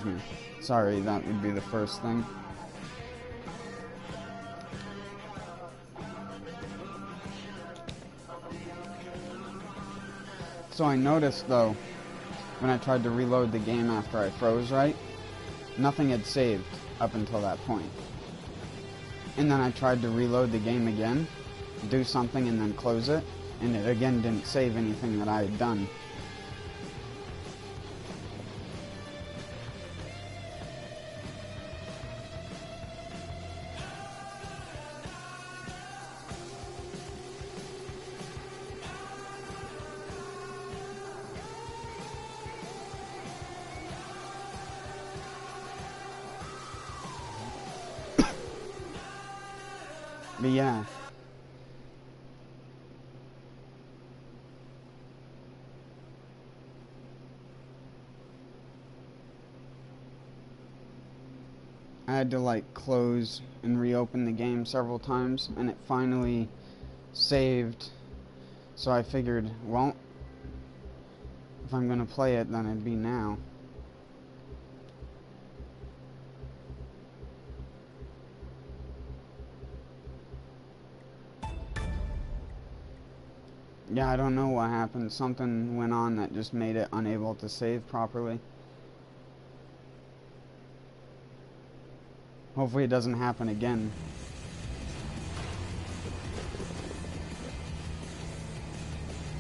me. Sorry, that would be the first thing. So I noticed, though, when I tried to reload the game after I froze, right? Nothing had saved up until that point. And then I tried to reload the game again, do something, and then close it, and it again didn't save anything that I had done. But yeah. I had to like close and reopen the game several times, and it finally saved. So I figured, well, if I'm gonna play it, then it'd be now. Yeah, I don't know what happened. Something went on that just made it unable to save properly. Hopefully it doesn't happen again.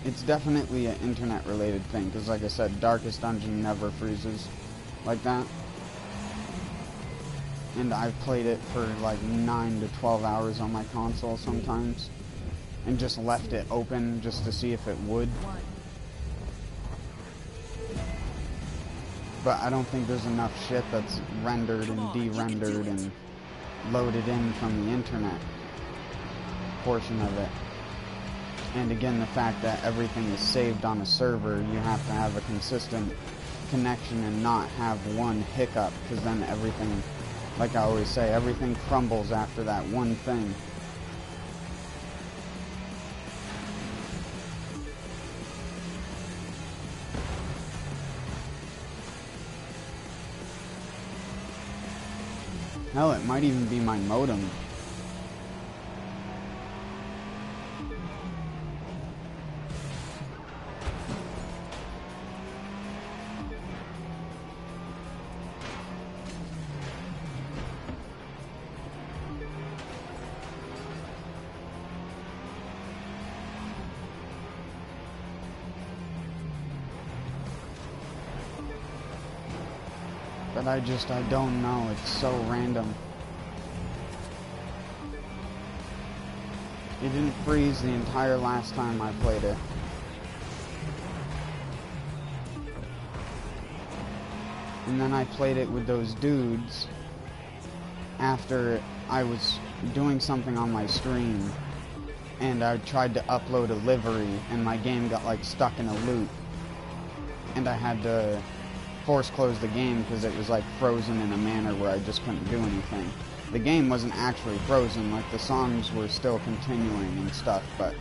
It's definitely an internet-related thing, because like I said, Darkest Dungeon never freezes like that. And I've played it for like 9 to 12 hours on my console sometimes, and just left it open just to see if it would. But I don't think there's enough shit that's rendered and de-rendered and loaded in from the internet portion of it. And again, the fact that everything is saved on a server, you have to have a consistent connection and not have one hiccup, because then everything, like I always say, everything crumbles after that one thing. Hell, it might even be my modem. But I don't know. It's so random. It didn't freeze the entire last time I played it. And then I played it with those dudes after I was doing something on my stream, and I tried to upload a livery, and my game got like stuck in a loop, and I had to force close the game because it was like frozen in a manner where I just couldn't do anything. The game wasn't actually frozen, like the songs were still continuing and stuff, but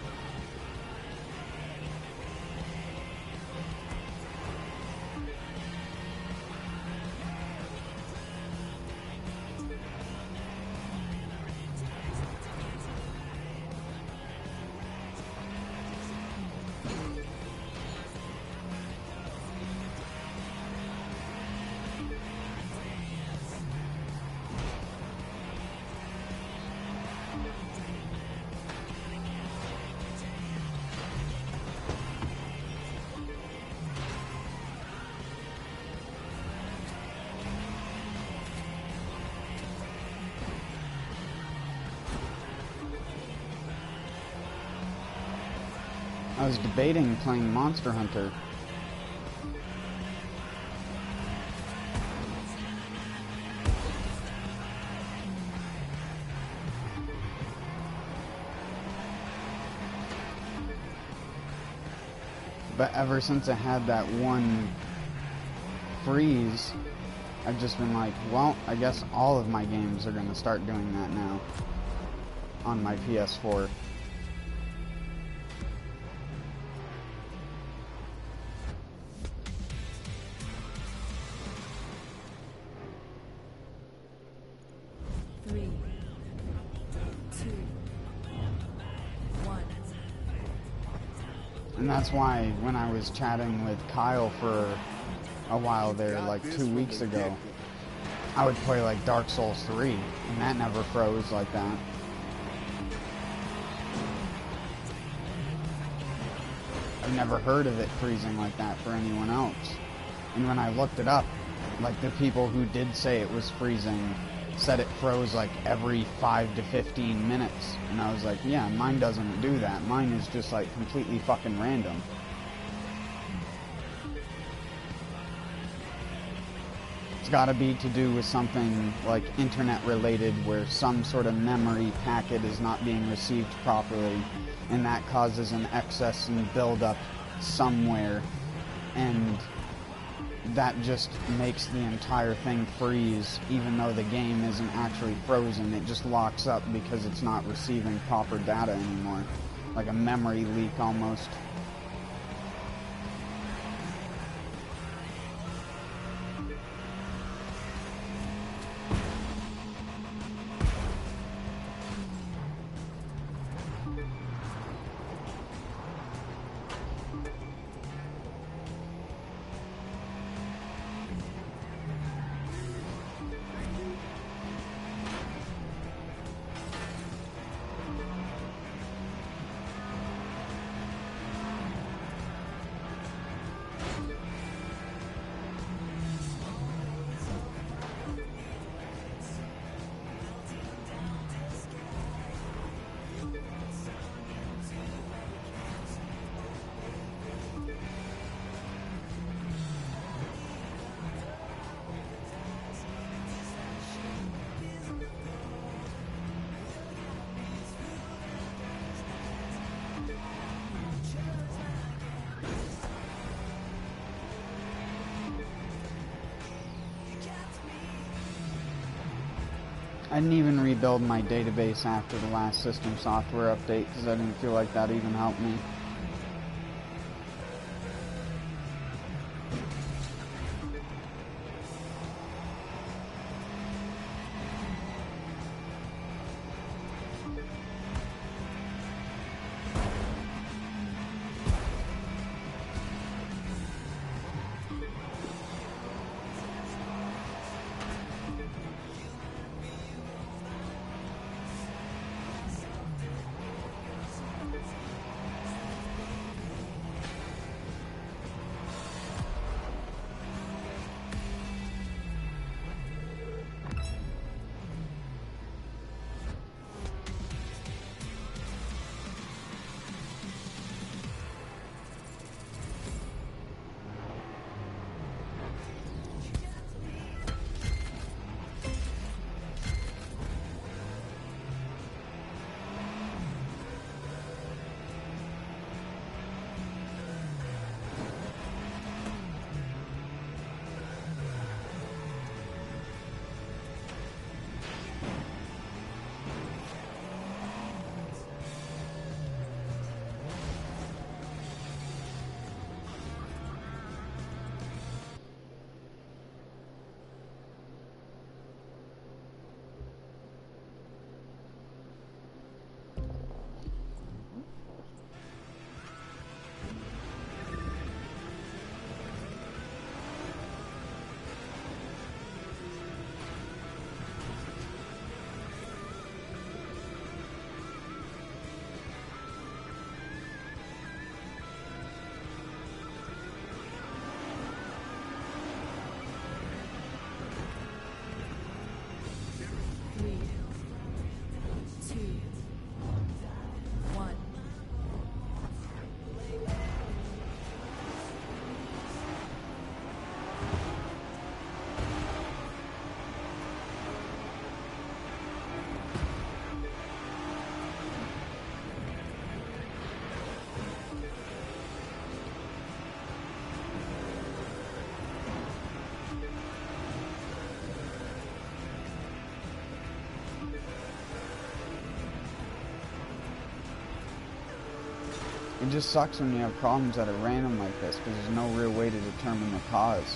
I was debating playing Monster Hunter. But ever since I had that one freeze, I've just been like, well, I guess all of my games are going to start doing that now on my PS4. And that's why when I was chatting with Kyle for a while there, like 2 weeks ago, I would play like Dark Souls 3, and that never froze like that. I've never heard of it freezing like that for anyone else. And when I looked it up, like the people who did say it was freezing said it froze like every 5 to 15 minutes. And I was like, yeah, mine doesn't do that. Mine is just like completely fucking random. It's gotta be to do with something like internet related where some sort of memory packet is not being received properly, and that causes an excess and buildup somewhere, and that just makes the entire thing freeze, even though the game isn't actually frozen. It just locks up because it's not receiving proper data anymore. Like a memory leak almost. I didn't even rebuild my database after the last system software update because I didn't feel like that even helped me. It just sucks when you have problems that are random like this, because there's no real way to determine the cause.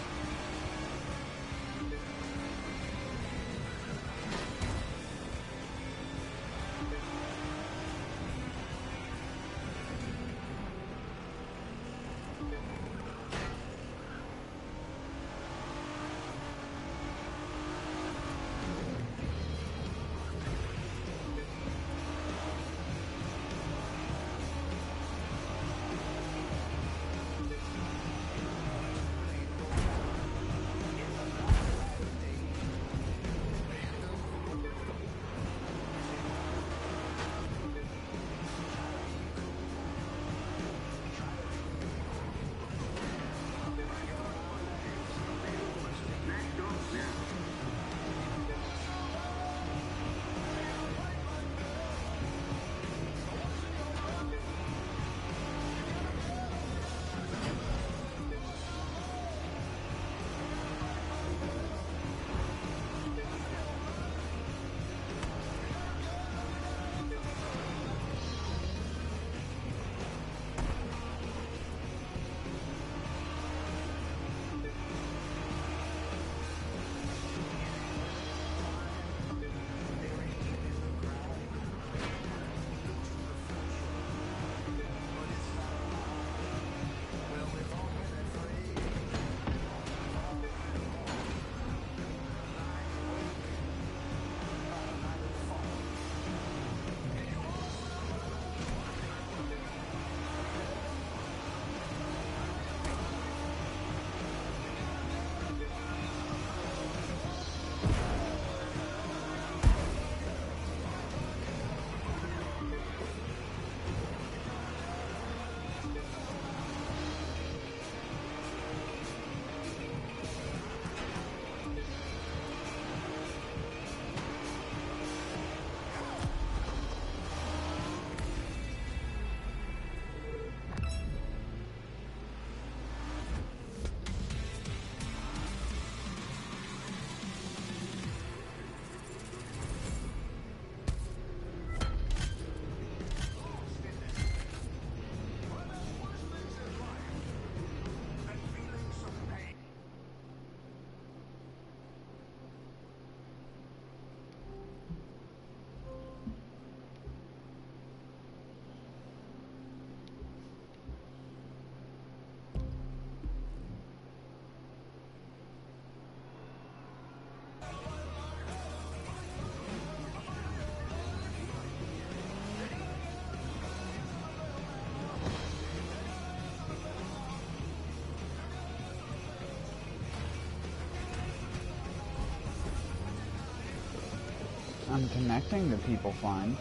I'm connecting to people fine.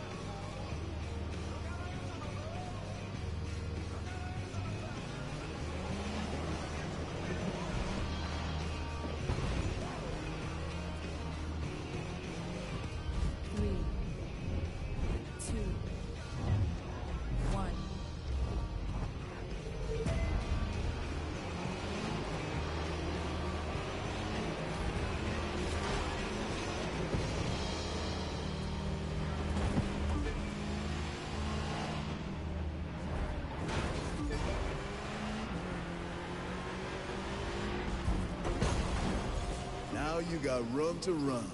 Now you got room to run.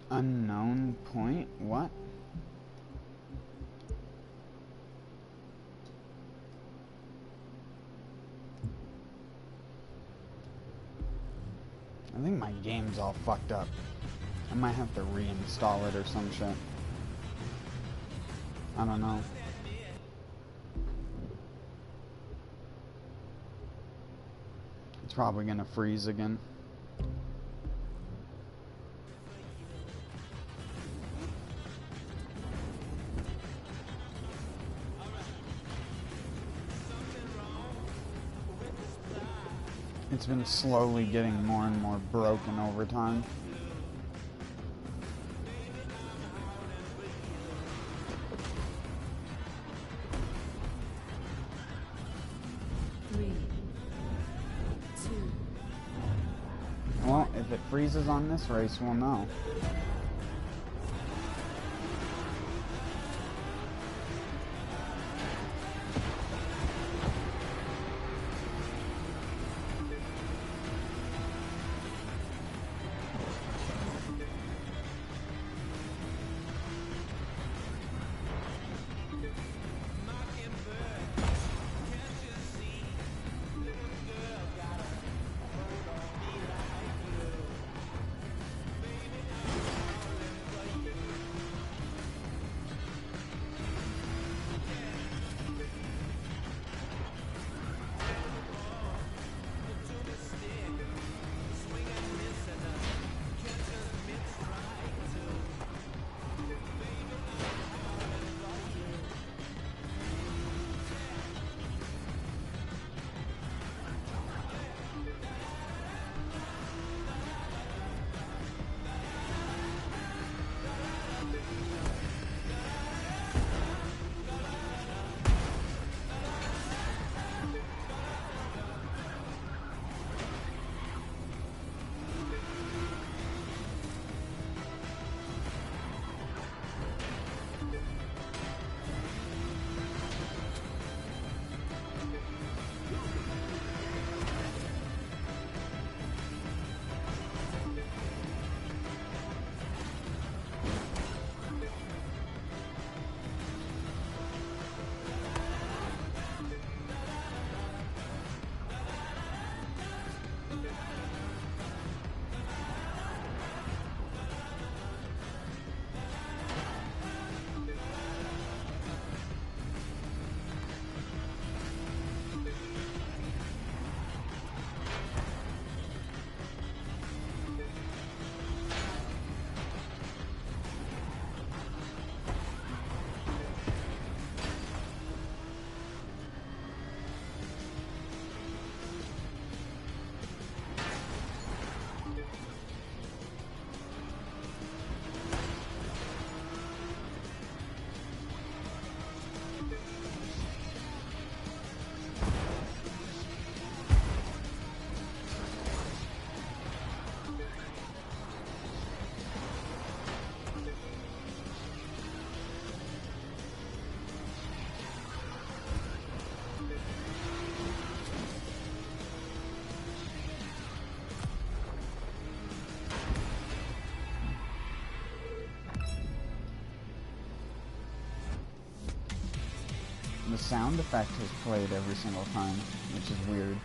Unknown point? What? I think my game's all fucked up. I might have to reinstall it or some shit. I don't know. It's probably gonna freeze again. It's been slowly getting more and more broken over time. Well, if it freezes on this race, we'll know. sound effect has played every single time, which is weird.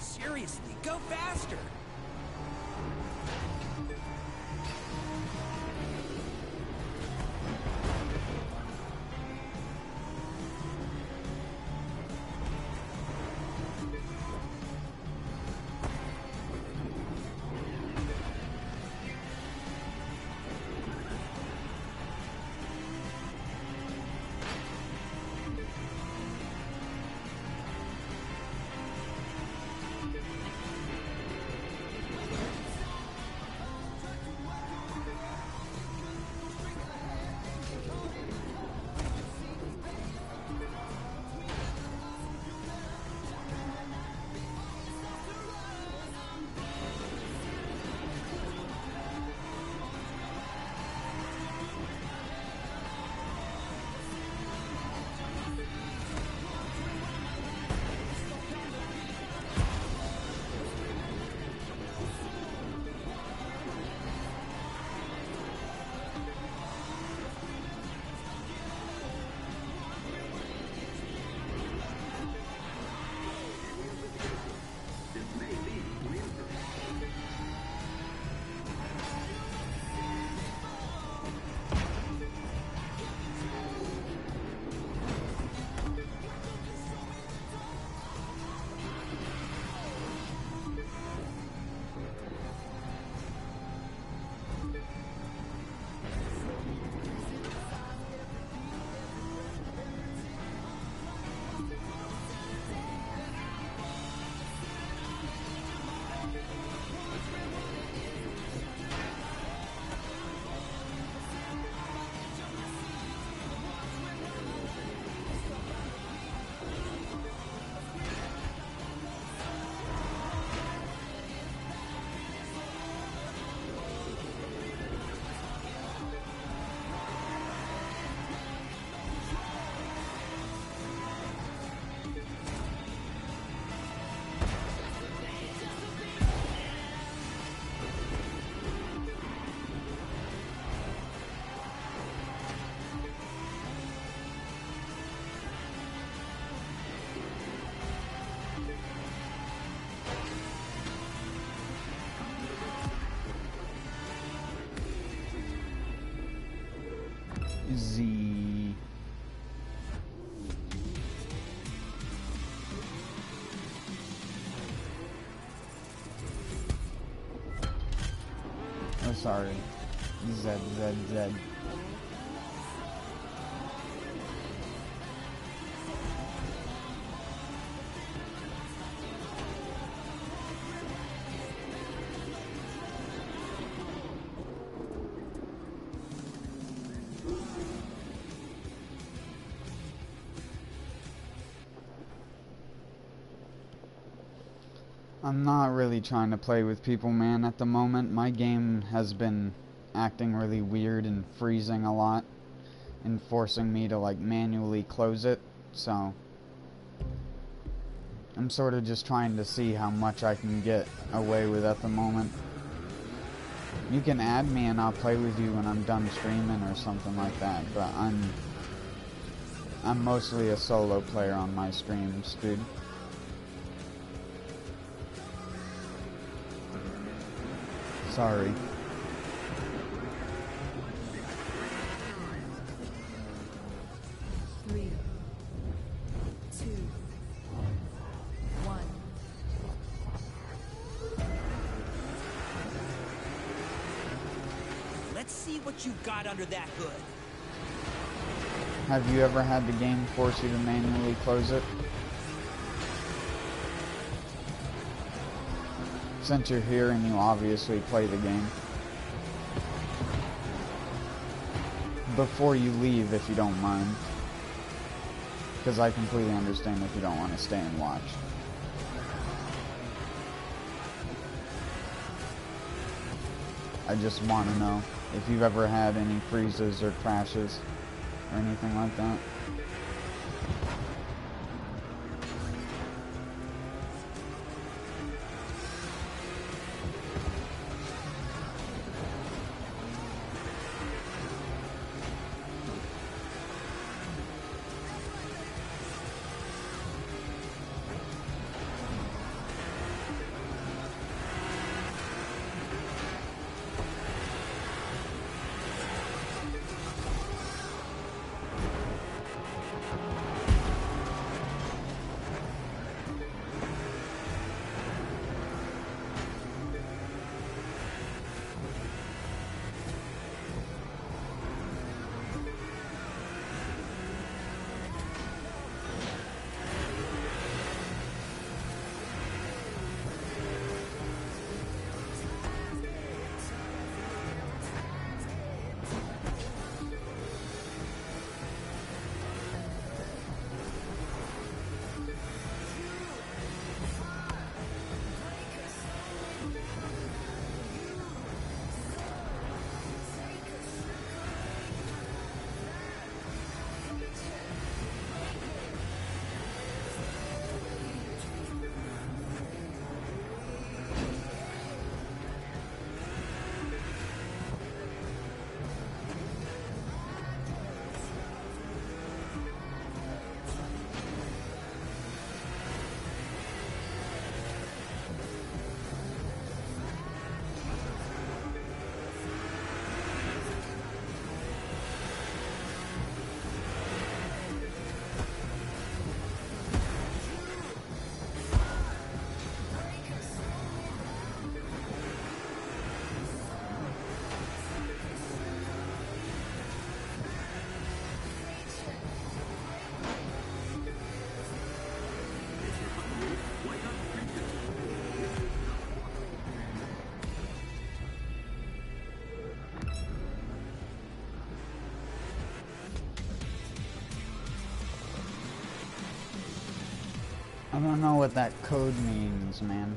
Seriously, go faster! Z. Oh, sorry. Z, Z, Z. I'm not really trying to play with people, man, at the moment. My game has been acting really weird and freezing a lot and forcing me to, like, manually close it, so I'm sort of just trying to see how much I can get away with at the moment. You can add me and I'll play with you when I'm done streaming or something like that, but I'm mostly a solo player on my streams, dude. Sorry. Three, two, one. Let's see what you got under that hood. Have you ever had the game force you to manually close it? Since you're here and you obviously play the game. Before you leave, if you don't mind. Because I completely understand if you don't want to stay and watch. I just want to know if you've ever had any freezes or crashes or anything like that. I don't know what that code means, man.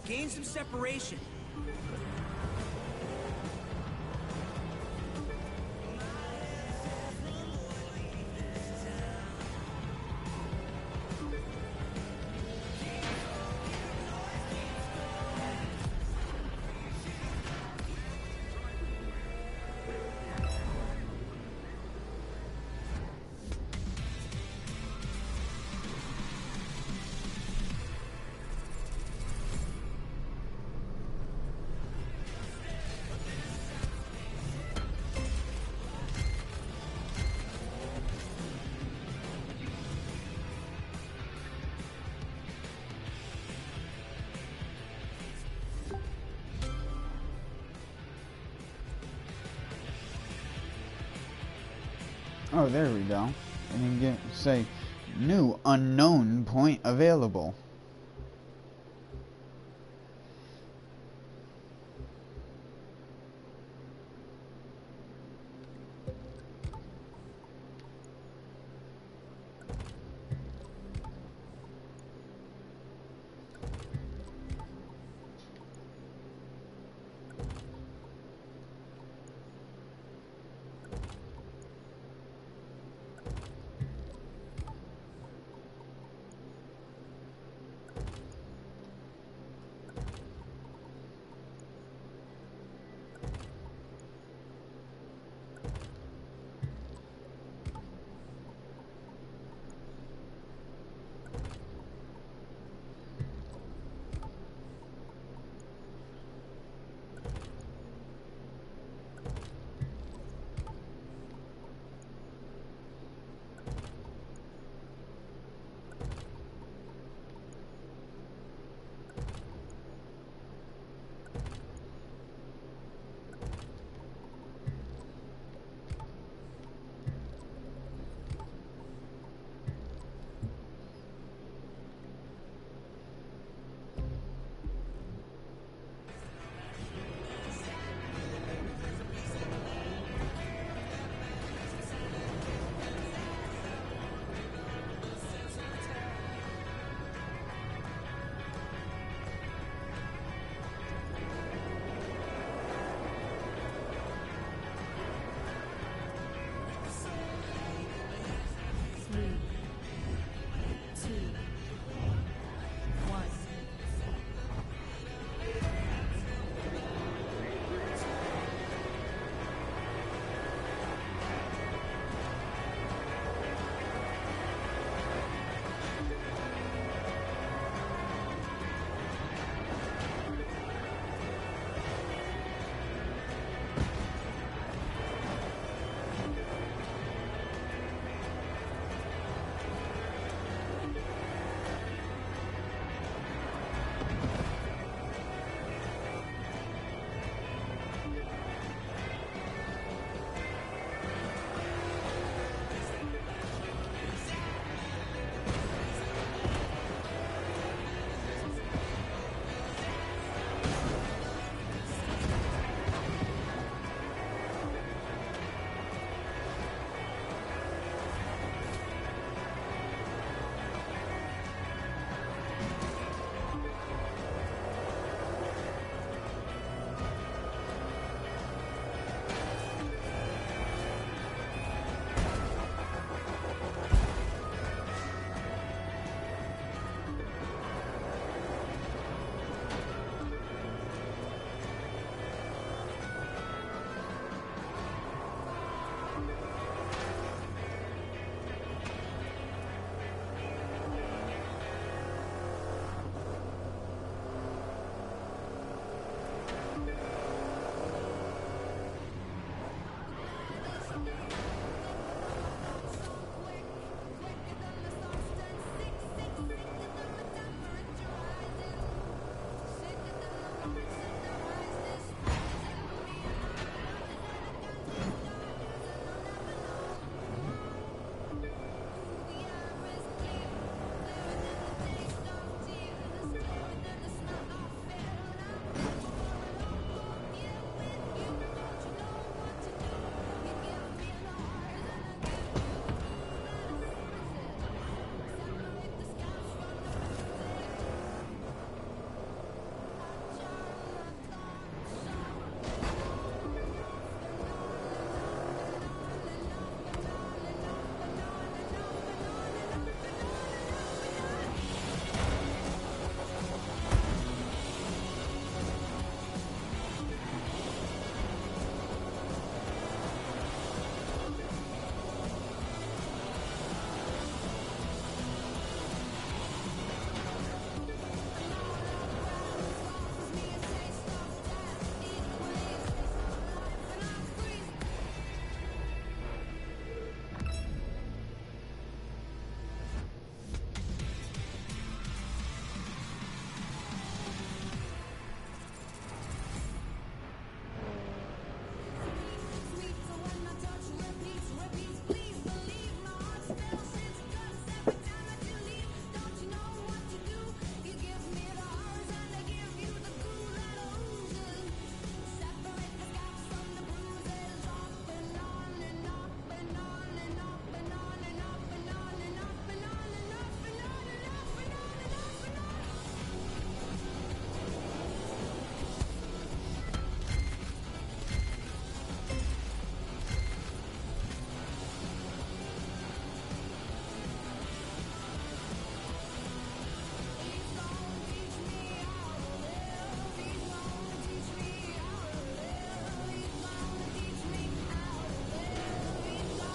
Gain some separation. Oh, there we go. And you can say, new unknown point available.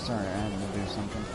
Sorry, I had to do something.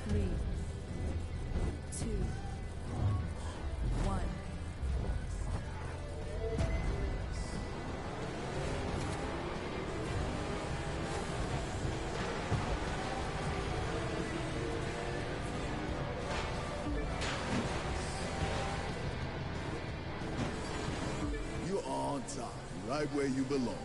Three, two, one. You're on top, right where you belong.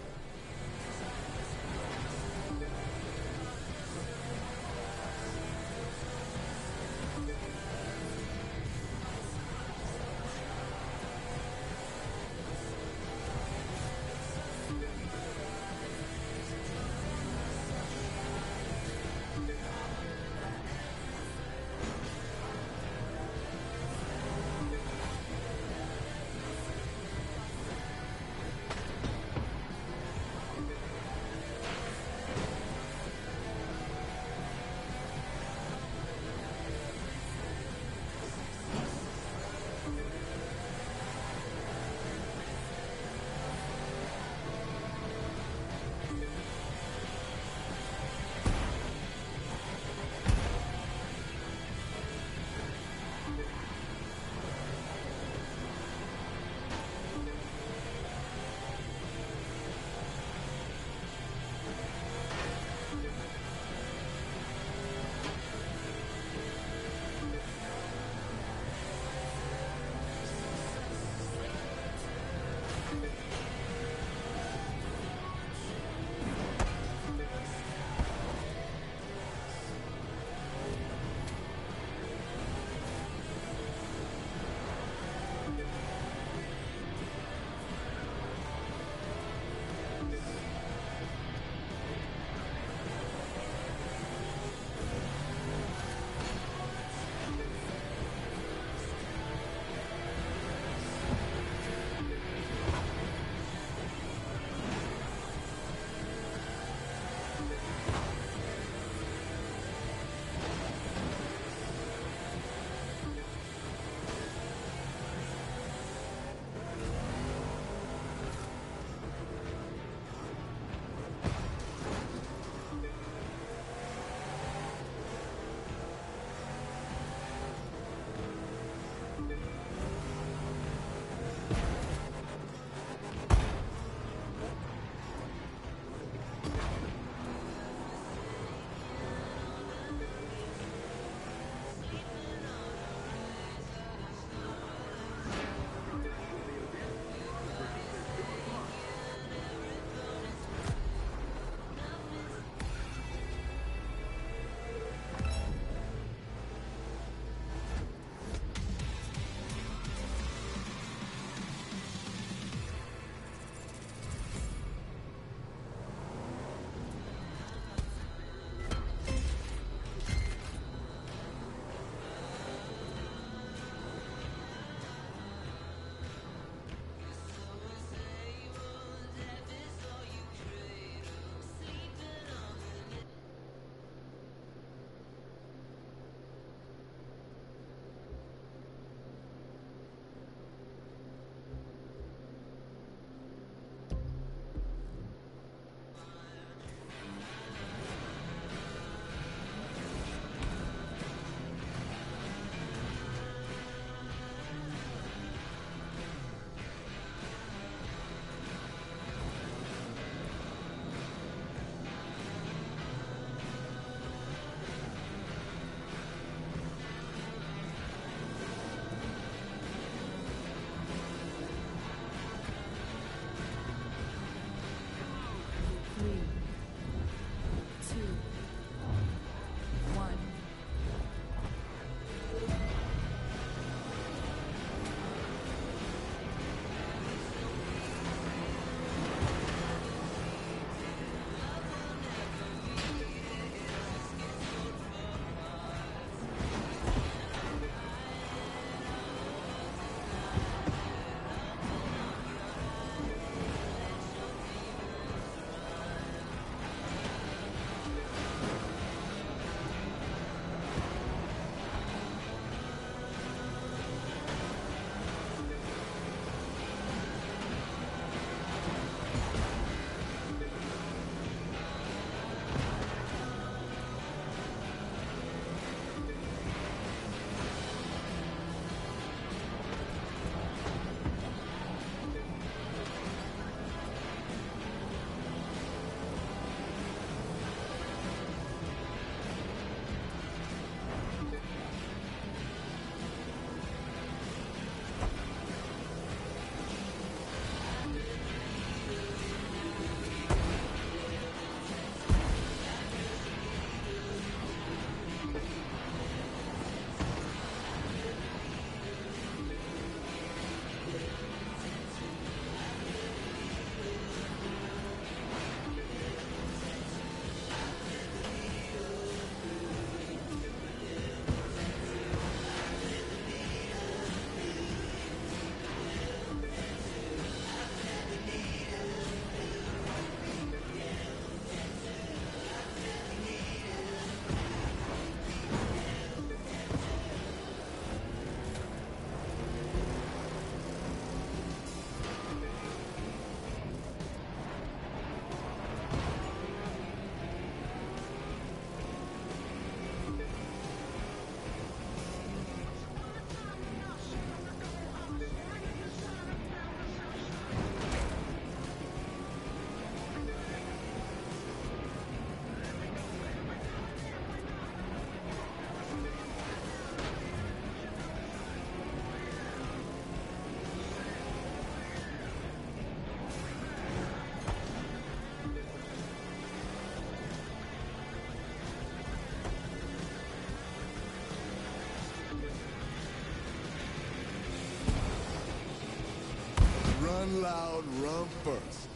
run loud, run first.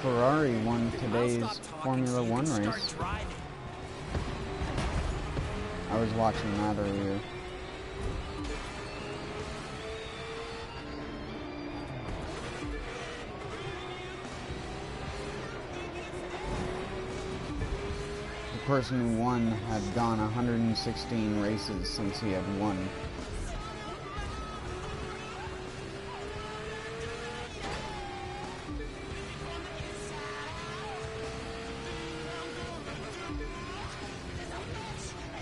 Ferrari won today's Formula One race. I was watching that earlier. The person who won had gone 116 races since he had won.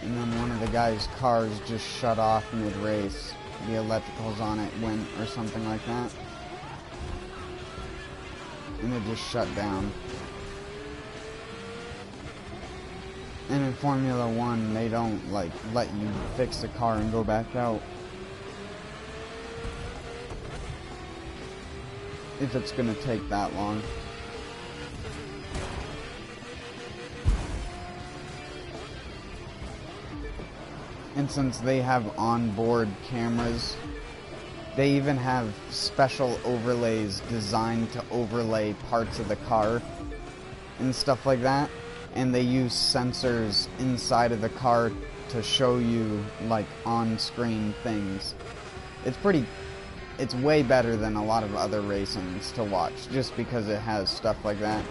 And then one of the guy's cars just shut off mid-race. The electricals on it went or something like that. And it just shut down. And in Formula One, they don't, like, let you fix the car and go back out. If it's gonna take that long. And since they have onboard cameras, they even have special overlays designed to overlay parts of the car and stuff like that. And they use sensors inside of the car to show you, like, on-screen things. It's way better than a lot of other racings to watch, just because it has stuff like that.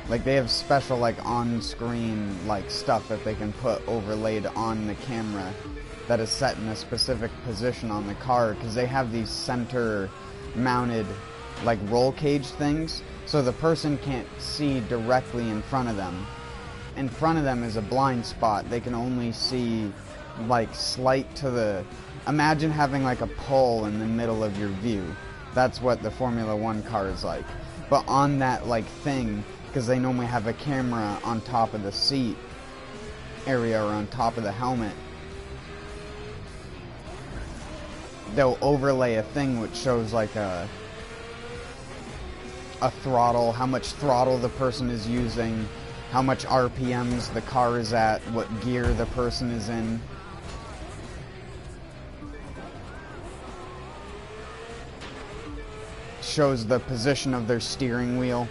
Like, they have special, like, on-screen, like, stuff that they can put overlaid on the camera that is set in a specific position on the car, because they have these center-mounted, like, roll cage things, so the person can't see directly in front of them. In front of them is a blind spot. They can only see like slight to the... Imagine having like a pole in the middle of your view. That's what the Formula 1 car is like. But on that like thing, because they normally have a camera on top of the seat area or on top of the helmet, they'll overlay a thing which shows like a throttle, how much throttle the person is using, how much RPMs the car is at, what gear the person is in. Shows the position of their steering wheel,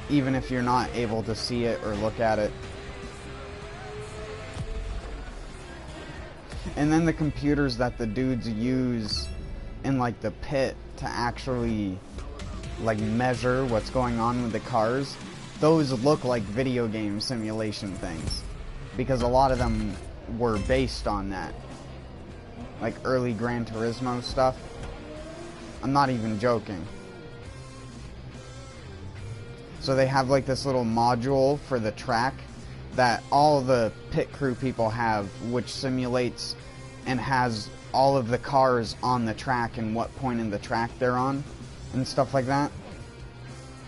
even if you're not able to see it or look at it. And then the computers that the dudes use in like the pit to actually like measure what's going on with the cars, those look like video game simulation things, because a lot of them were based on that, like early Gran Turismo stuff. I'm not even joking. So they have like this little module for the track that all the pit crew people have, which simulates and has all of the cars on the track and what point in the track they're on and stuff like that.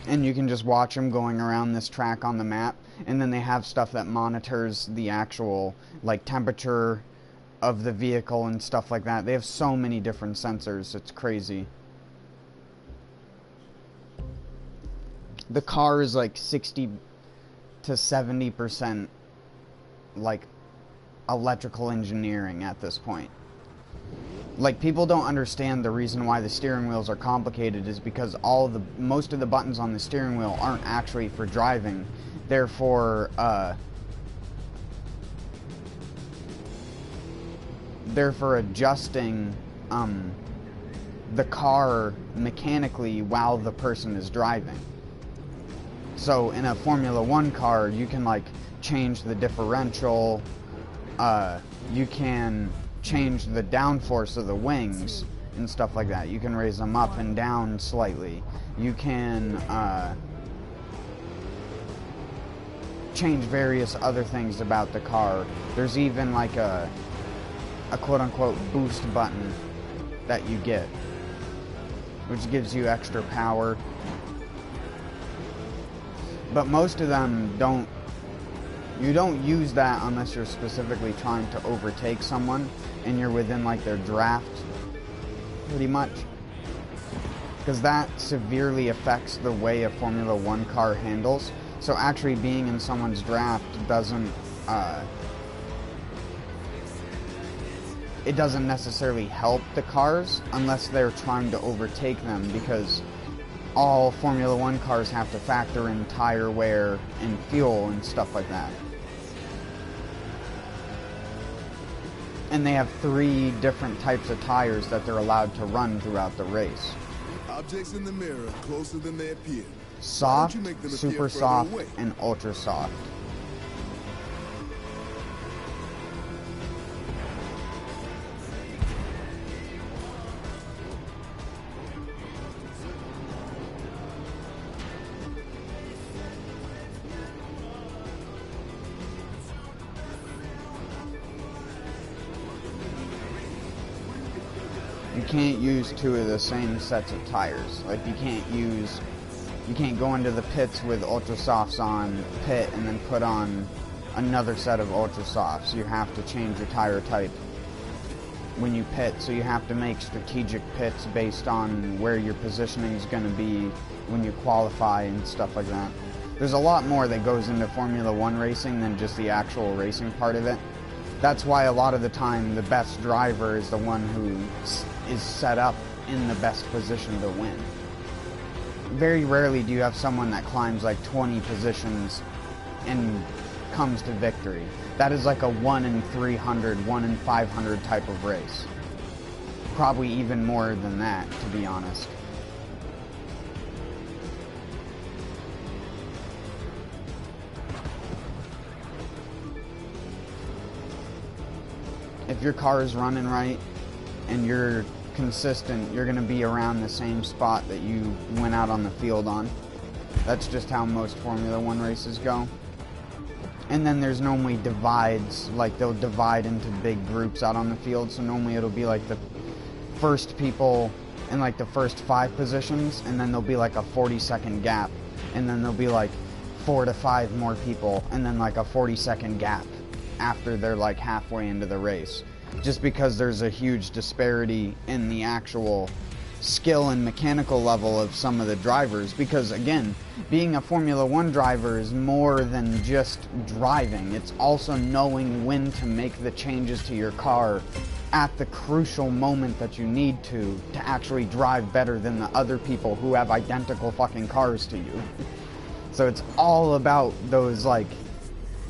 And you can just watch them going around this track on the map. And then they have stuff that monitors the actual like temperature of the vehicle and stuff like that. They have so many different sensors, it's crazy. The car is like 60 to 70% like electrical engineering at this point. Like, people don't understand the reason why the steering wheels are complicated is because most of the buttons on the steering wheel aren't actually for driving. They're for adjusting the car mechanically while the person is driving. So in a Formula 1 car, you can like change the differential, you can change the downforce of the wings and stuff like that. You can raise them up and down slightly. You can change various other things about the car. There's even like a quote-unquote boost button that you get, which gives you extra power. But most of them you don't use that unless you're specifically trying to overtake someone and you're within like their draft, pretty much. Because that severely affects the way a Formula 1 car handles. So actually being in someone's draft doesn't, it doesn't necessarily help the cars unless they're trying to overtake them, because all Formula 1 cars have to factor in tire wear and fuel and stuff like that. And they have 3 different types of tires that they're allowed to run throughout the race. Objects in the mirror closer than they appear. Soft, super soft, and ultra soft. You can't use 2 of the same sets of tires. Like, you can't go into the pits with ultra softs on pit and then put on another set of ultra softs. You have to change your tire type when you pit, so you have to make strategic pits based on where your positioning is going to be when you qualify and stuff like that. There's a lot more that goes into Formula 1 racing than just the actual racing part of it. That's why a lot of the time the best driver is the one who is set up in the best position to win. Very rarely do you have someone that climbs like 20 positions and comes to victory. That is like a 1 in 300, 1 in 500 type of race. Probably even more than that, to be honest. If your car is running right and you're consistent, you're going to be around the same spot that you went out on the field on. That's just how most Formula 1 races go. And then there's normally divides, like they'll divide into big groups out on the field, so normally it'll be like the first people in like the first 5 positions, and then there'll be like a 40-second gap, and then there'll be like 4 to 5 more people, and then like a 40-second gap after they're like halfway into the race. Just because there's a huge disparity in the actual skill and mechanical level of some of the drivers, because again, being a Formula 1 driver is more than just driving. It's also knowing when to make the changes to your car at the crucial moment that you need to actually drive better than the other people who have identical fucking cars to you. So it's all about those, like,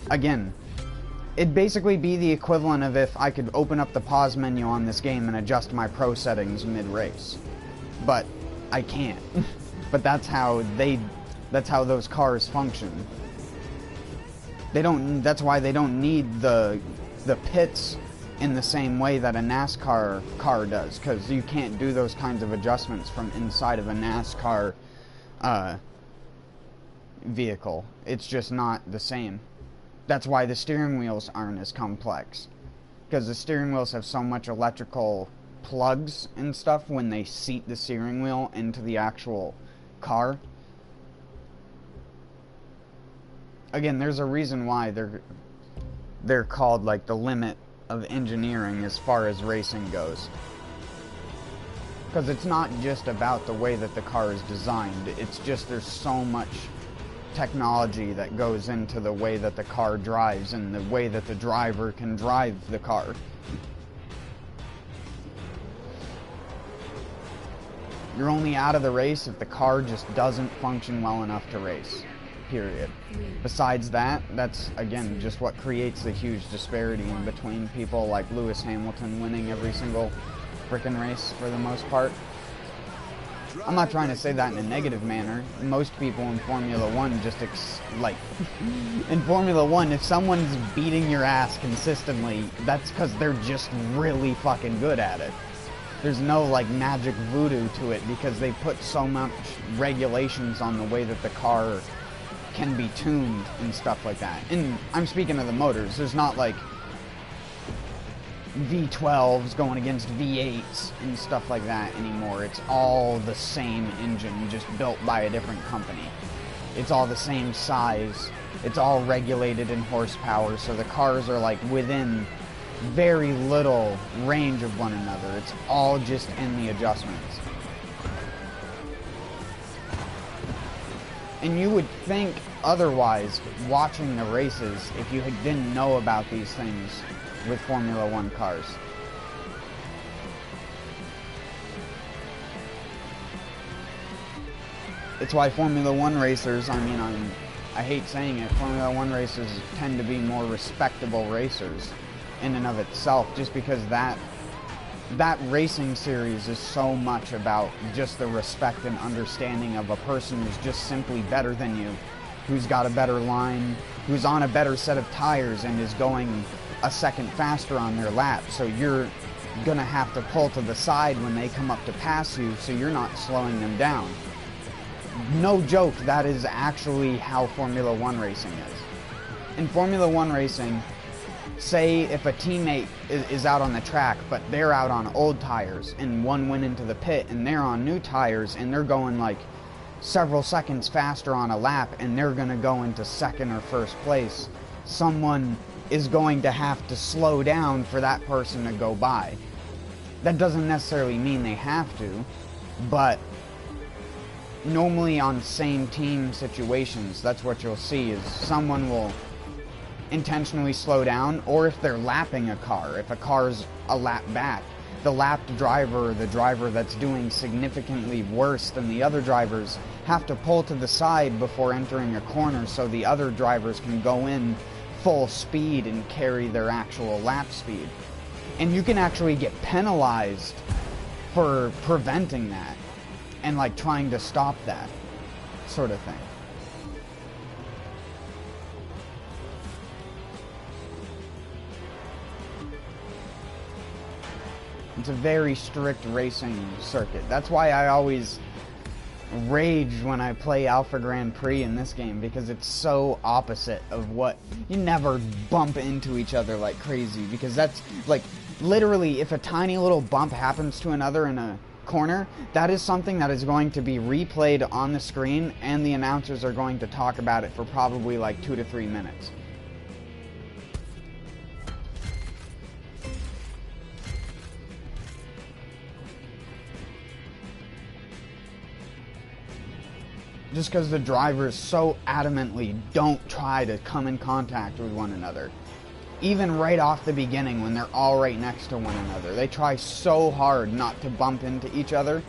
again, it'd basically be the equivalent of if I could open up the pause menu on this game and adjust my pro settings mid-race. But I can't. But that's how those cars function. That's why they don't need the pits in the same way that a NASCAR car does, because you can't do those kinds of adjustments from inside of a NASCAR vehicle. It's just not the same. That's why the steering wheels aren't as complex, because the steering wheels have so much electrical plugs and stuff when they seat the steering wheel into the actual car. Again, there's a reason why they're called like the limit of engineering as far as racing goes, because it's not just about the way that the car is designed. It's just there's so much technology that goes into the way that the car drives and the way that the driver can drive the car. You're only out of the race if the car just doesn't function well enough to race. Period. Besides that, that's, again, just what creates the huge disparity in between people like Lewis Hamilton winning every single frickin' race for the most part. I'm not trying to say that in a negative manner. Most people in Formula 1 just, in Formula 1, if someone's beating your ass consistently, that's because they're just really fucking good at it. There's no, like, magic voodoo to it, because they put so much regulations on the way that the car can be tuned and stuff like that. And I'm speaking of the motors. There's not, like, V12s going against V8s and stuff like that anymore. It's all the same engine, just built by a different company. It's all the same size. It's all regulated in horsepower, so the cars are, like, within very little range of one another. It's all just in the adjustments. And you would think otherwise watching the races if you didn't know about these things with Formula 1 cars. It's why Formula 1 racers, I mean, I hate saying it, Formula 1 racers tend to be more respectable racers in and of itself, just because that racing series is so much about just the respect and understanding of a person who's just simply better than you, who's got a better line, who's on a better set of tires and is going a second faster on their lap, so you're gonna have to pull to the side when they come up to pass you so you're not slowing them down. No joke, that is actually how Formula 1 racing is. In Formula 1 racing, say if a teammate is out on the track, but they're out on old tires, and one went into the pit and they're on new tires, and they're going like several seconds faster on a lap, and they're going to go into second or first place, someone is going to have to slow down for that person to go by. That doesn't necessarily mean they have to, but normally on same team situations, that's what you'll see, is someone will intentionally slow down, or if they're lapping a car, if a car's a lap back, the lapped driver, or the driver that's doing significantly worse than the other drivers, have to pull to the side before entering a corner so the other drivers can go in full speed and carry their actual lap speed. And you can actually get penalized for preventing that and like trying to stop that sort of thing. It's a very strict racing circuit. That's why I always rage when I play Alpha Grand Prix in this game because it's so opposite of what you never bump into each other like crazy, because that's like literally if a tiny little bump happens to another in a corner, that is something that is going to be replayed on the screen and the announcers are going to talk about it for probably like 2 to 3 minutes. Just because the drivers so adamantly don't try to come in contact with one another. Even right off the beginning when they're all right next to one another. They try so hard not to bump into each other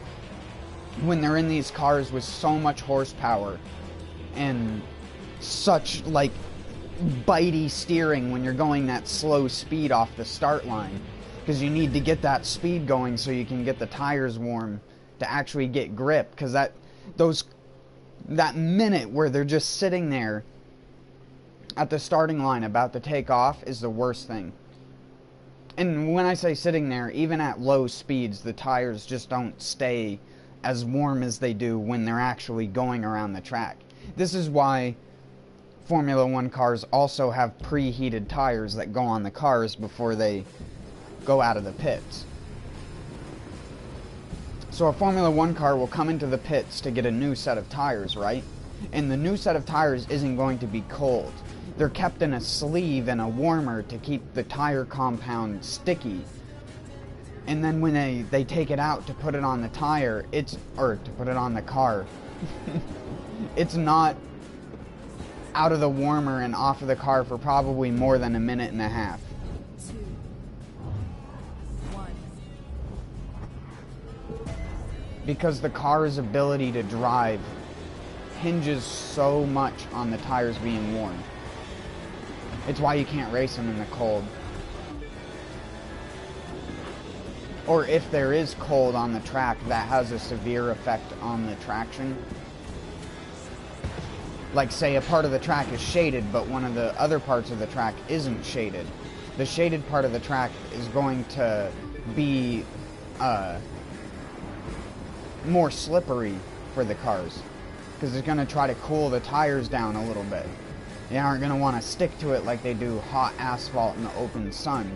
when they're in these cars with so much horsepower and such like bitey steering when you're going that slow speed off the start line. Because you need to get that speed going so you can get the tires warm to actually get grip. Because that minute where they're just sitting there at the starting line about to take off is the worst thing. And when I say sitting there, even at low speeds, the tires just don't stay as warm as they do when they're actually going around the track. This is why Formula 1 cars also have preheated tires that go on the cars before they go out of the pits. So a Formula 1 car will come into the pits to get a new set of tires, right? And the new set of tires isn't going to be cold. They're kept in a sleeve and a warmer to keep the tire compound sticky. And then when they take it out to put it on the tire, to put it on the car, it's not out of the warmer and off of the car for probably more than a minute and a half. Because the car's ability to drive hinges so much on the tires being warm. It's why you can't race them in the cold. Or if there is cold on the track, that has a severe effect on the traction. Like say a part of the track is shaded, but one of the other parts of the track isn't shaded. The shaded part of the track is going to be more slippery for the cars because it's going to try to cool the tires down a little bit. They aren't going to want to stick to it like they do hot asphalt in the open sun.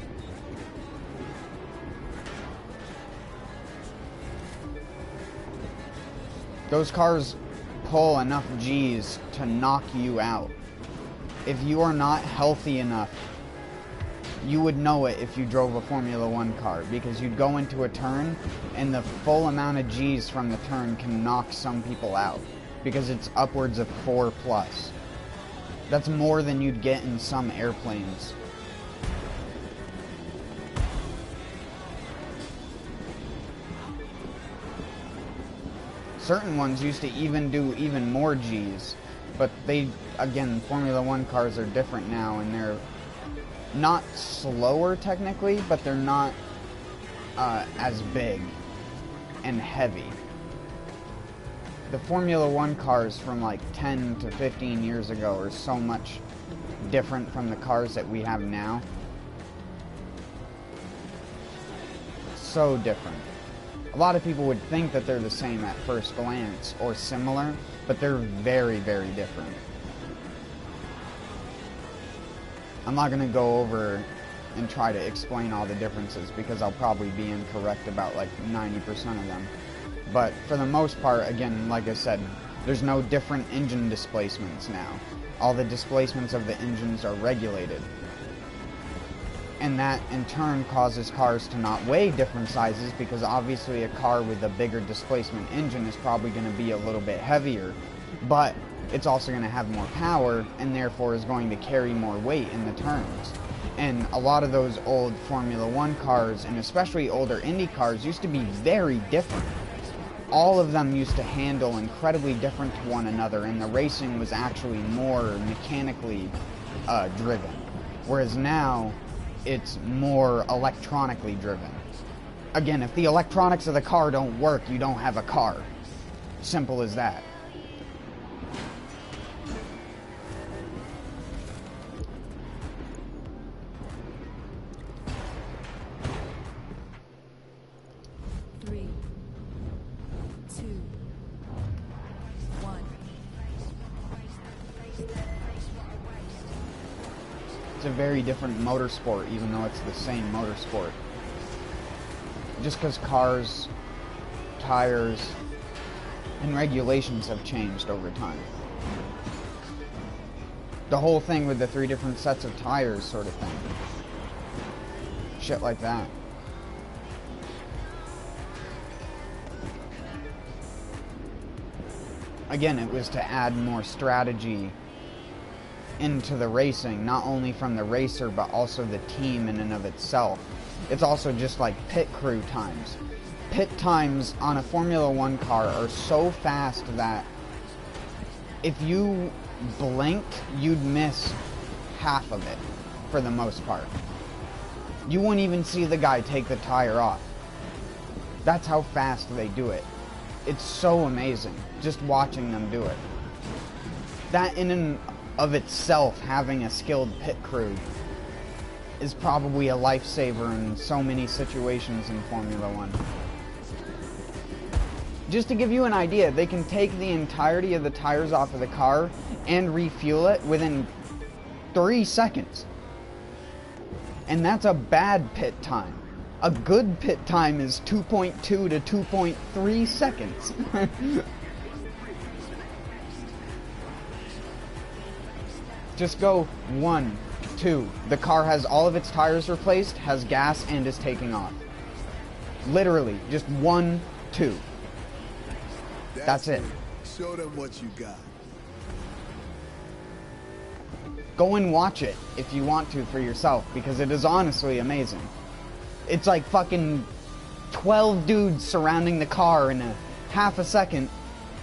Those cars pull enough G's to knock you out. If you are not healthy enough, you would know it if you drove a Formula 1 car, because you'd go into a turn and the full amount of G's from the turn can knock some people out, because it's upwards of 4+. That's more than you'd get in some airplanes. Certain ones used to even do even more G's, but again, Formula 1 cars are different now, and they're not slower technically, but they're not as big and heavy. The Formula 1 cars from like 10 to 15 years ago are so much different from the cars that we have now. So different. A lot of people would think that they're the same at first glance or similar, but they're very, very different. I'm not going to go over and try to explain all the differences because I'll probably be incorrect about like 90% of them. But for the most part, again, like I said, there's no different engine displacements now. All the displacements of the engines are regulated. And that in turn causes cars to not weigh different sizes, because obviously a car with a bigger displacement engine is probably going to be a little bit heavier, but it's also going to have more power and therefore is going to carry more weight in the turns. And a lot of those old Formula 1 cars, and especially older Indy cars, used to be very different. All of them used to handle incredibly different to one another, and the racing was actually more mechanically driven. Whereas now, it's more electronically driven. Again, if the electronics of the car don't work, you don't have a car. Simple as that. It's a very different motorsport, even though it's the same motorsport. Just because cars, tires, and regulations have changed over time. The whole thing with the 3 different sets of tires sort of thing. Shit like that. Again, it was to add more strategy into the racing, not only from the racer, but also the team in and of itself. It's also just like pit crew times. Pit times on a Formula 1 car are so fast that if you blinked, you'd miss half of it, for the most part. You wouldn't even see the guy take the tire off. That's how fast they do it. It's so amazing, just watching them do it. That in and of itself, having a skilled pit crew, is probably a lifesaver in so many situations in Formula 1. Just to give you an idea, they can take the entirety of the tires off of the car and refuel it within 3 seconds. And that's a bad pit time. A good pit time is 2.2 to 2.3 seconds. Just go 1, 2. The car has all of its tires replaced, has gas, and is taking off. Literally, just 1, 2. That's it. Show them what you got. Go and watch it if you want to for yourself, because it is honestly amazing. It's like fucking 12 dudes surrounding the car in a half a second.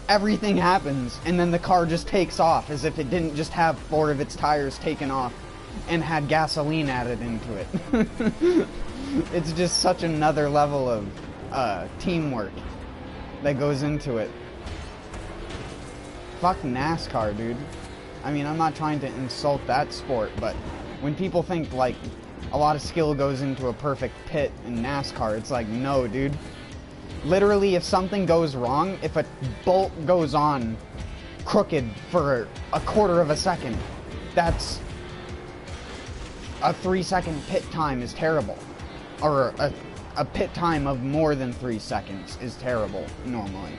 Everything happens, and then the car just takes off as if it didn't just have 4 of its tires taken off and had gasoline added into it. It's just such another level of teamwork that goes into it. Fuck NASCAR, dude. I mean, I'm not trying to insult that sport, but when people think, like, a lot of skill goes into a perfect pit in NASCAR, it's like, no, dude. Literally, if something goes wrong, if a bolt goes on crooked for a quarter of a second, that's a 3-second pit time is terrible. Or a pit time of more than 3 seconds is terrible, normally.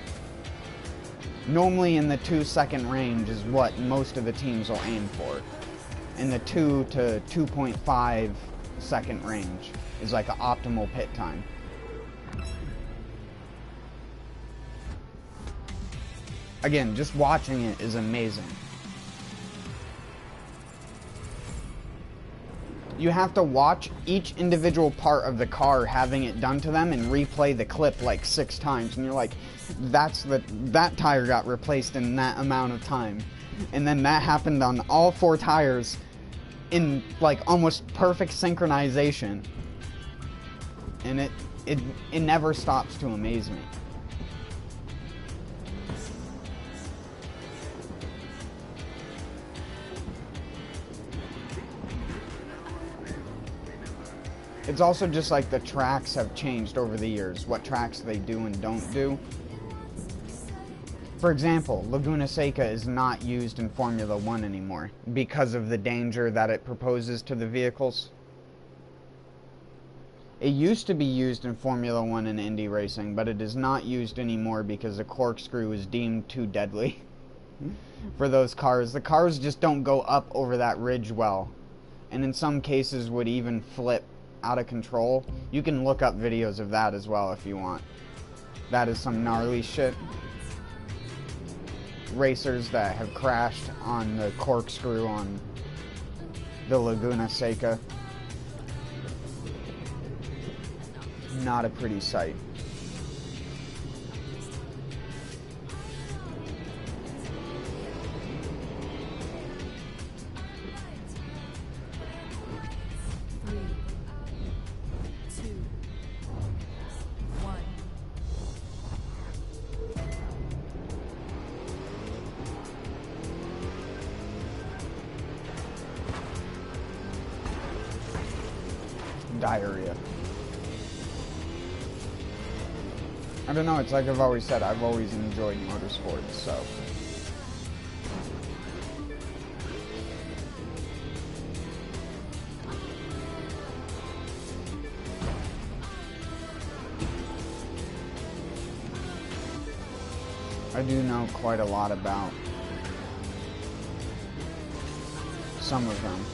Normally in the 2-second range is what most of the teams will aim for. In the 2 to 2.5 second range is like an optimal pit time. Again, just watching it is amazing. You have to watch each individual part of the car having it done to them and replay the clip like 6 times, and you're like, that tire got replaced in that amount of time, and then that happened on all 4 tires in like almost perfect synchronization, and it never stops to amaze me. It's also just like the tracks have changed over the years, what tracks they do and don't do. For example, Laguna Seca is not used in Formula 1 anymore because of the danger that it proposes to the vehicles. It used to be used in Formula 1 and Indy racing, but it is not used anymore because the corkscrew is deemed too deadly for those cars. The cars just don't go up over that ridge well, and in some cases would even flip out of control. You can look up videos of that as well if you want. That is some gnarly shit. Racers that have crashed on the corkscrew on the Laguna Seca. Not a pretty sight. Diarrhea. I don't know, it's like I've always said, I've always enjoyed motorsports, so. I do know quite a lot about some of them.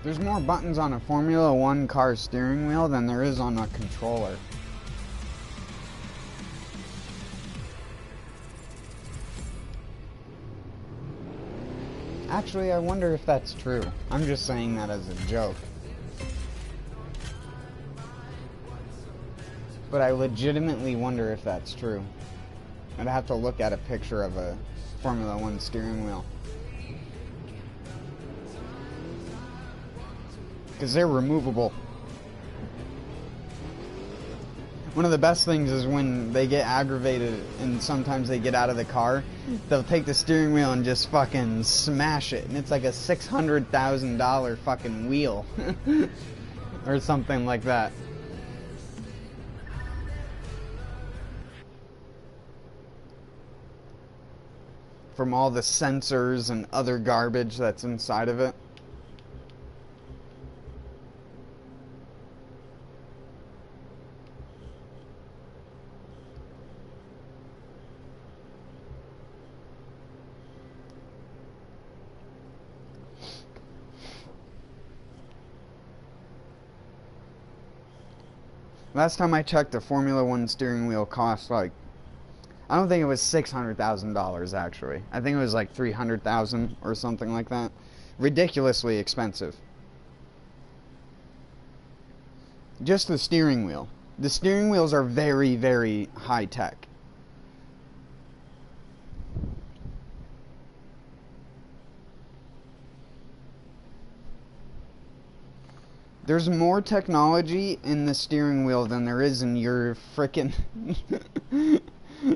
There's more buttons on a Formula 1 car steering wheel than there is on a controller. Actually, I wonder if that's true. I'm just saying that as a joke. But I legitimately wonder if that's true. I'd have to look at a picture of a Formula 1 steering wheel. Because they're removable. One of the best things is when they get aggravated and sometimes they get out of the car, they'll take the steering wheel and just fucking smash it. And it's like a $600,000 fucking wheel. Or something like that. From all the sensors and other garbage that's inside of it. Last time I checked, the Formula 1 steering wheel cost like, I don't think it was $600,000 actually. I think it was like $300,000 or something like that. Ridiculously expensive. Just the steering wheel. The steering wheels are very, very high tech. There's more technology in the steering wheel than there is in your frickin'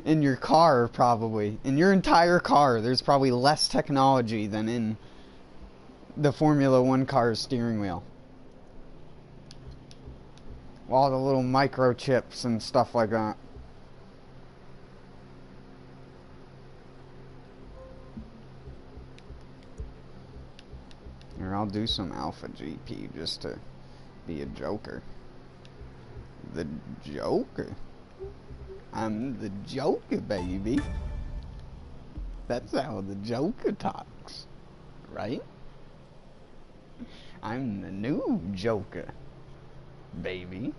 in your car, probably. In your entire car, there's probably less technology than in the Formula 1 car's steering wheel. All the little microchips and stuff like that. Here, I'll do some Alpha GP just to be a joker. The Joker? I'm the Joker, baby. That's how the Joker talks, right? I'm the new Joker, baby.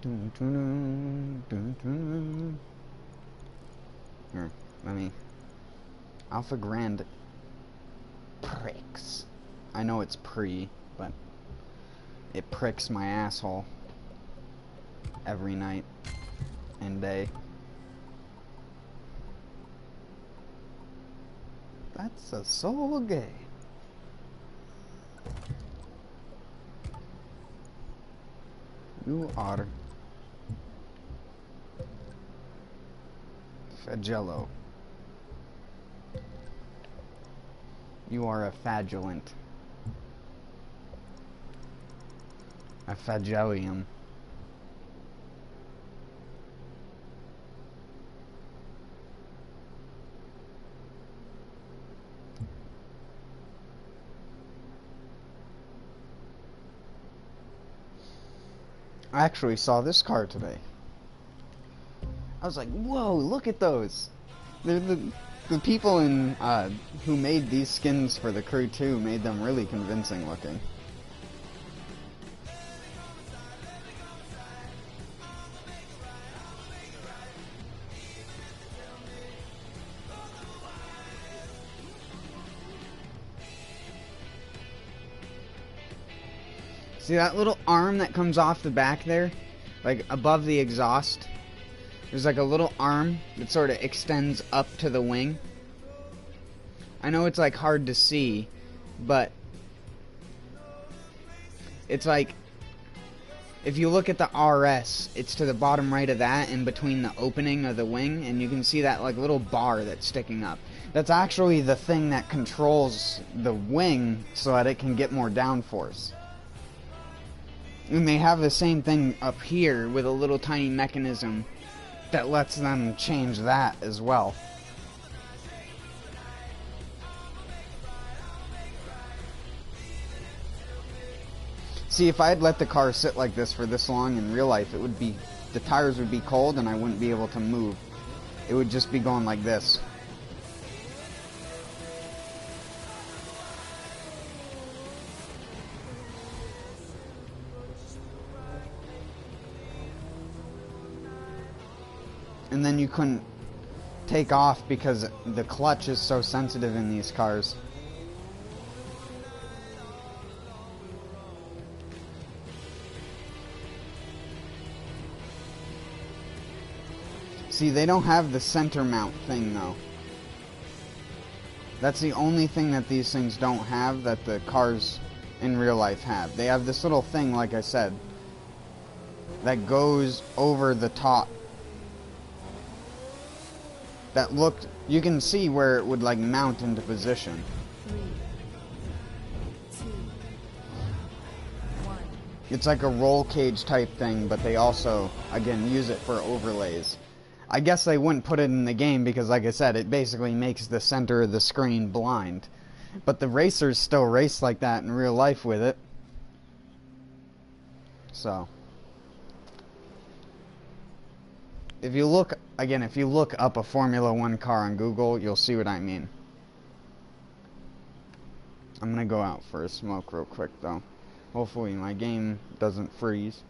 Here, let me... Alpha Grand pricks. I know it's pre, but it pricks my asshole every night and day. That's so gay. You are Fagello. You are a fagulant. A flagellum. I actually saw this car today. I was like, whoa, look at those. They're the people in who made these skins for the Crew 2 made them really convincing looking. See that little arm that comes off the back there? Like above the exhaust? There's like a little arm that sort of extends up to the wing. I know it's like hard to see, but it's like if you look at the RS, it's to the bottom right of that in between the opening of the wing, and you can see that like little bar that's sticking up. That's actually the thing that controls the wing so that it can get more downforce. And they have the same thing up here with a little tiny mechanism that lets them change that as well. See, if I had let the car sit like this for this long in real life, it would be, the tires would be cold and I wouldn't be able to move. It would just be going like this. And then you couldn't take off because the clutch is so sensitive in these cars. See, they don't have the center mount thing though. That's the only thing that these things don't have that the cars in real life have. They have this little thing, like I said, that goes over the top. That looked, you can see where it would like mount into position. 3, 2, 1. It's like a roll cage type thing, but they also, again, use it for overlays. I guess they wouldn't put it in the game because, like I said, it basically makes the center of the screen blind. But the racers still race like that in real life with it. So, if you look, again, if you look up a Formula 1 car on Google, you'll see what I mean. I'm gonna go out for a smoke real quick, though. Hopefully my game doesn't freeze.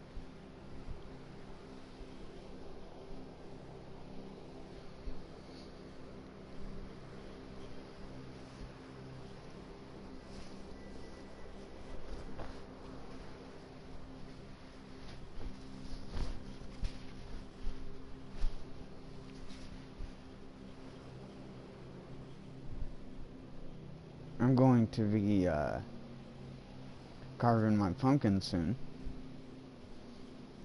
I'm going to be carving my pumpkin soon.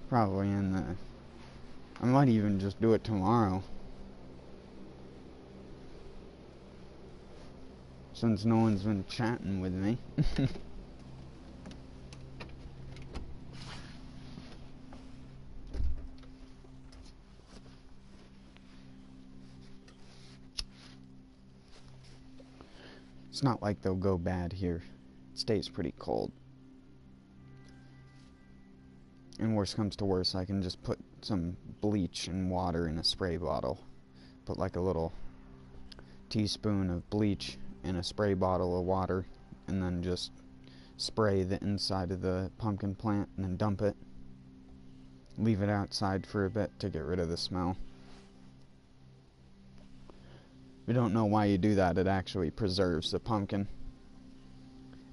Probably in the... I might even just do it tomorrow. Since no one's been chatting with me. It's not like they'll go bad here. It stays pretty cold. And worst comes to worst, I can just put some bleach and water in a spray bottle. Put like a little teaspoon of bleach in a spray bottle of water, and then just spray the inside of the pumpkin plant and then dump it. leave it outside for a bit to get rid of the smell. If you don't know why you do that, it actually preserves the pumpkin.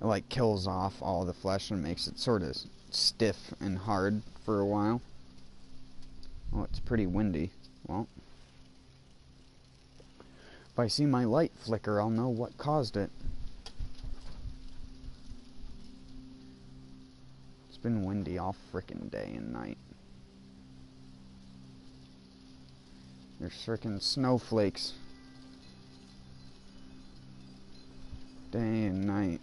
It like kills off all the flesh and makes it sort of stiff and hard for a while. Oh, it's pretty windy. Well, if I see my light flicker, I'll know what caused it. It's been windy all frickin' day and night. There's frickin' snowflakes. Day and night.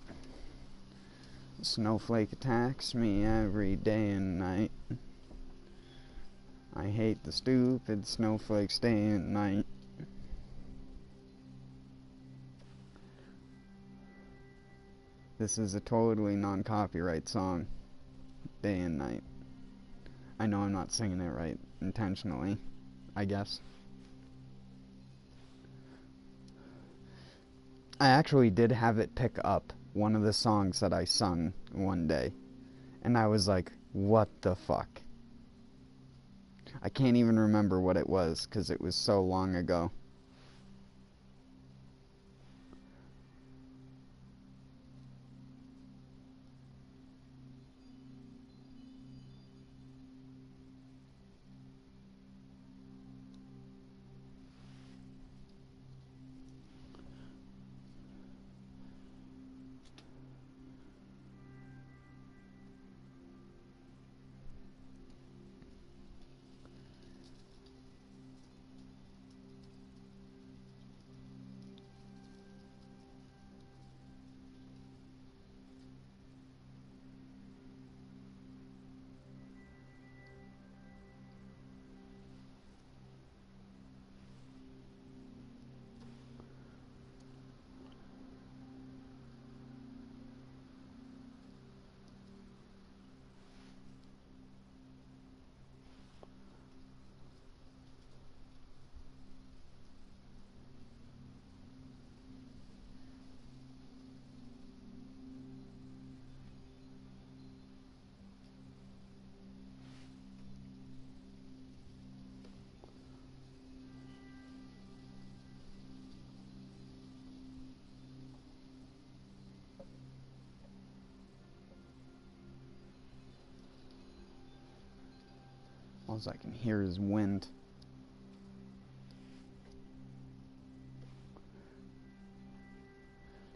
The snowflake attacks me every day and night. I hate the stupid snowflakes day and night. This is a totally non-copyright song. Day and night. I know I'm not singing it right intentionally, I guess. I actually did have it pick up one of the songs that I sung one day. And I was like, what the fuck? I can't even remember what it was because it was so long ago. All I can hear is wind.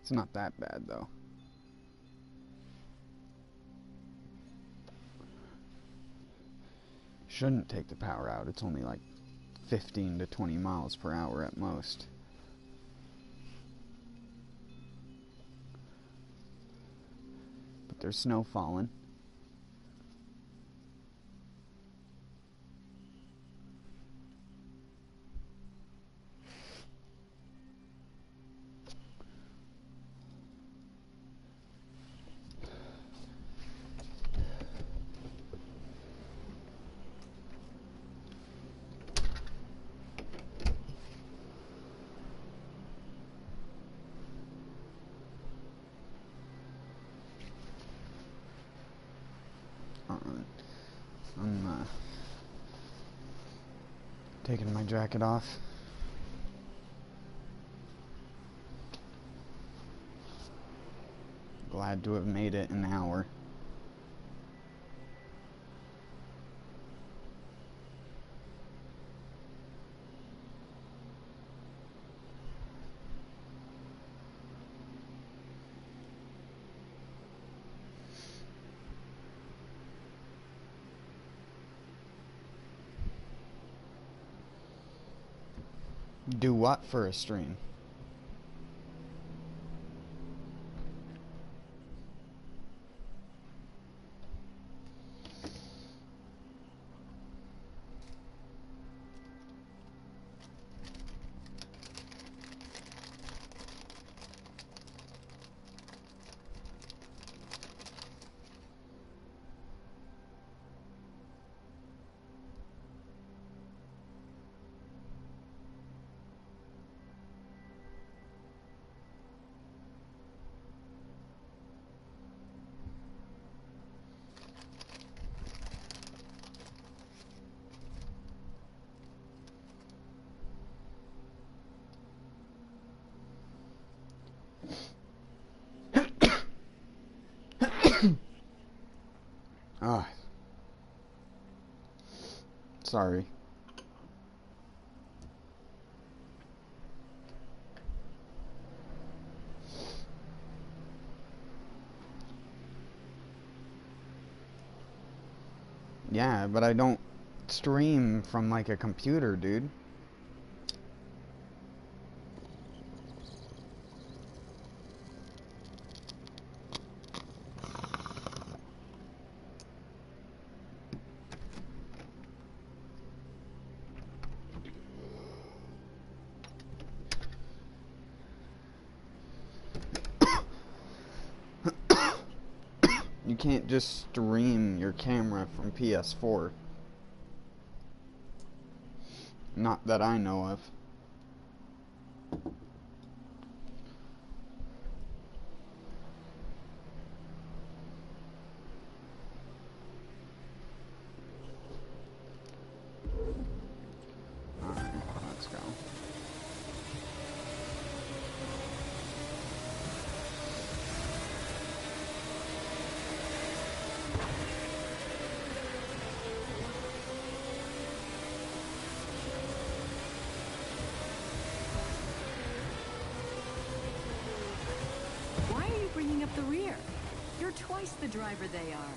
It's not that bad though. Shouldn't take the power out. It's only like 15 to 20 miles per hour at most. But there's snow falling. I'm taking my jacket off. Glad to have made it an hour. Do what for a stream? Ah. Sorry. Yeah, but I don't stream from like a computer, dude. You can't just stream your camera from PS4. Not that I know of. Alright, let's go. Why are you bringing up the rear? You're twice the driver they are.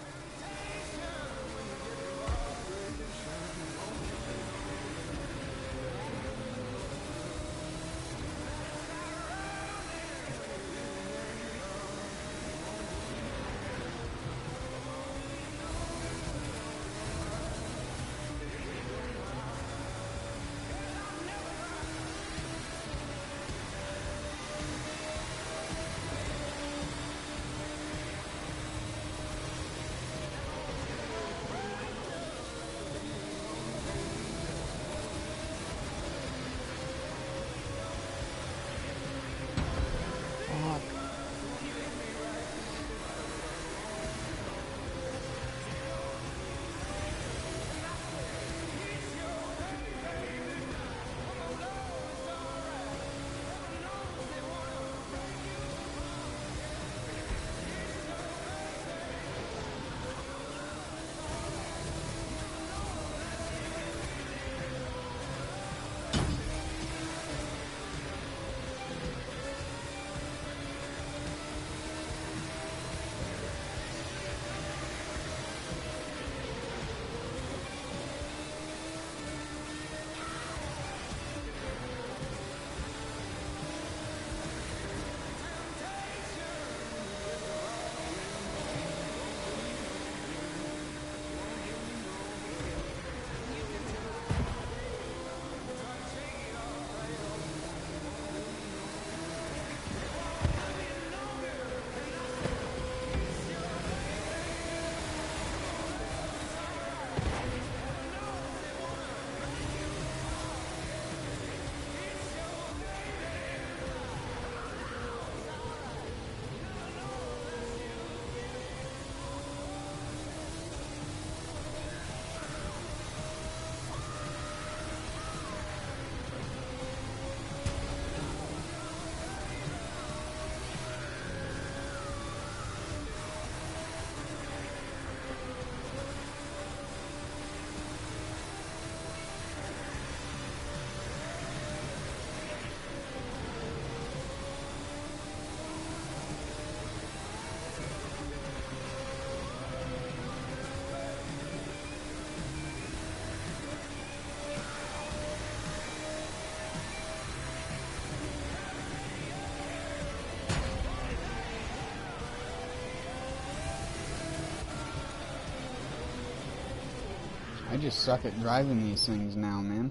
I just suck at driving these things now, man.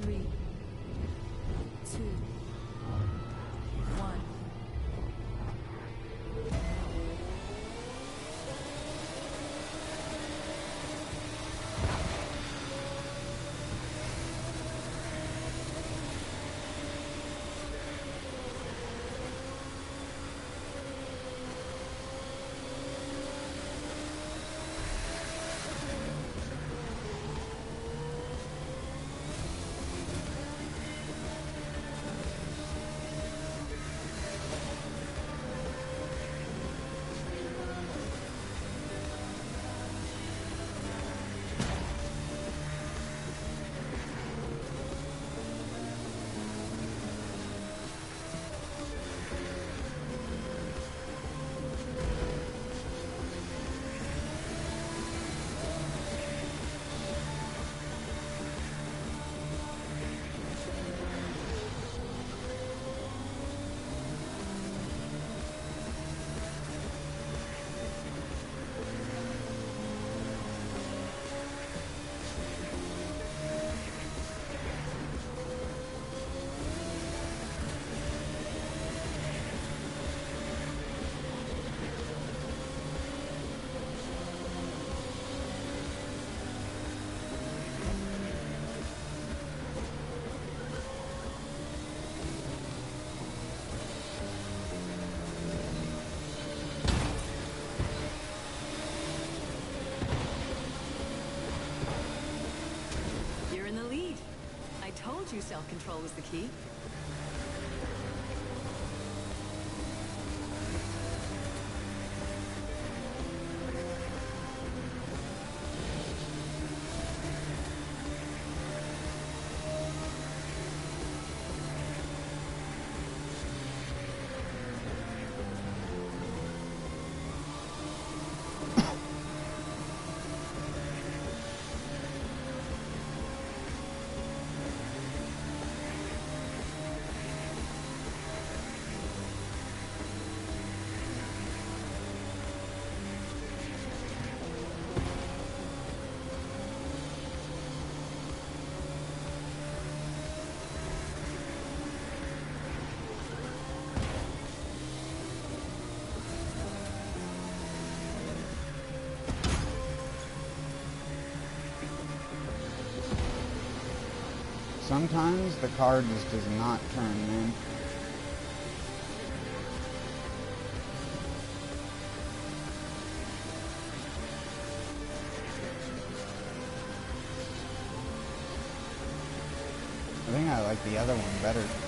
3, 2, 1. you self-control was the key. Sometimes the car just does not turn, man. I think I like the other one better.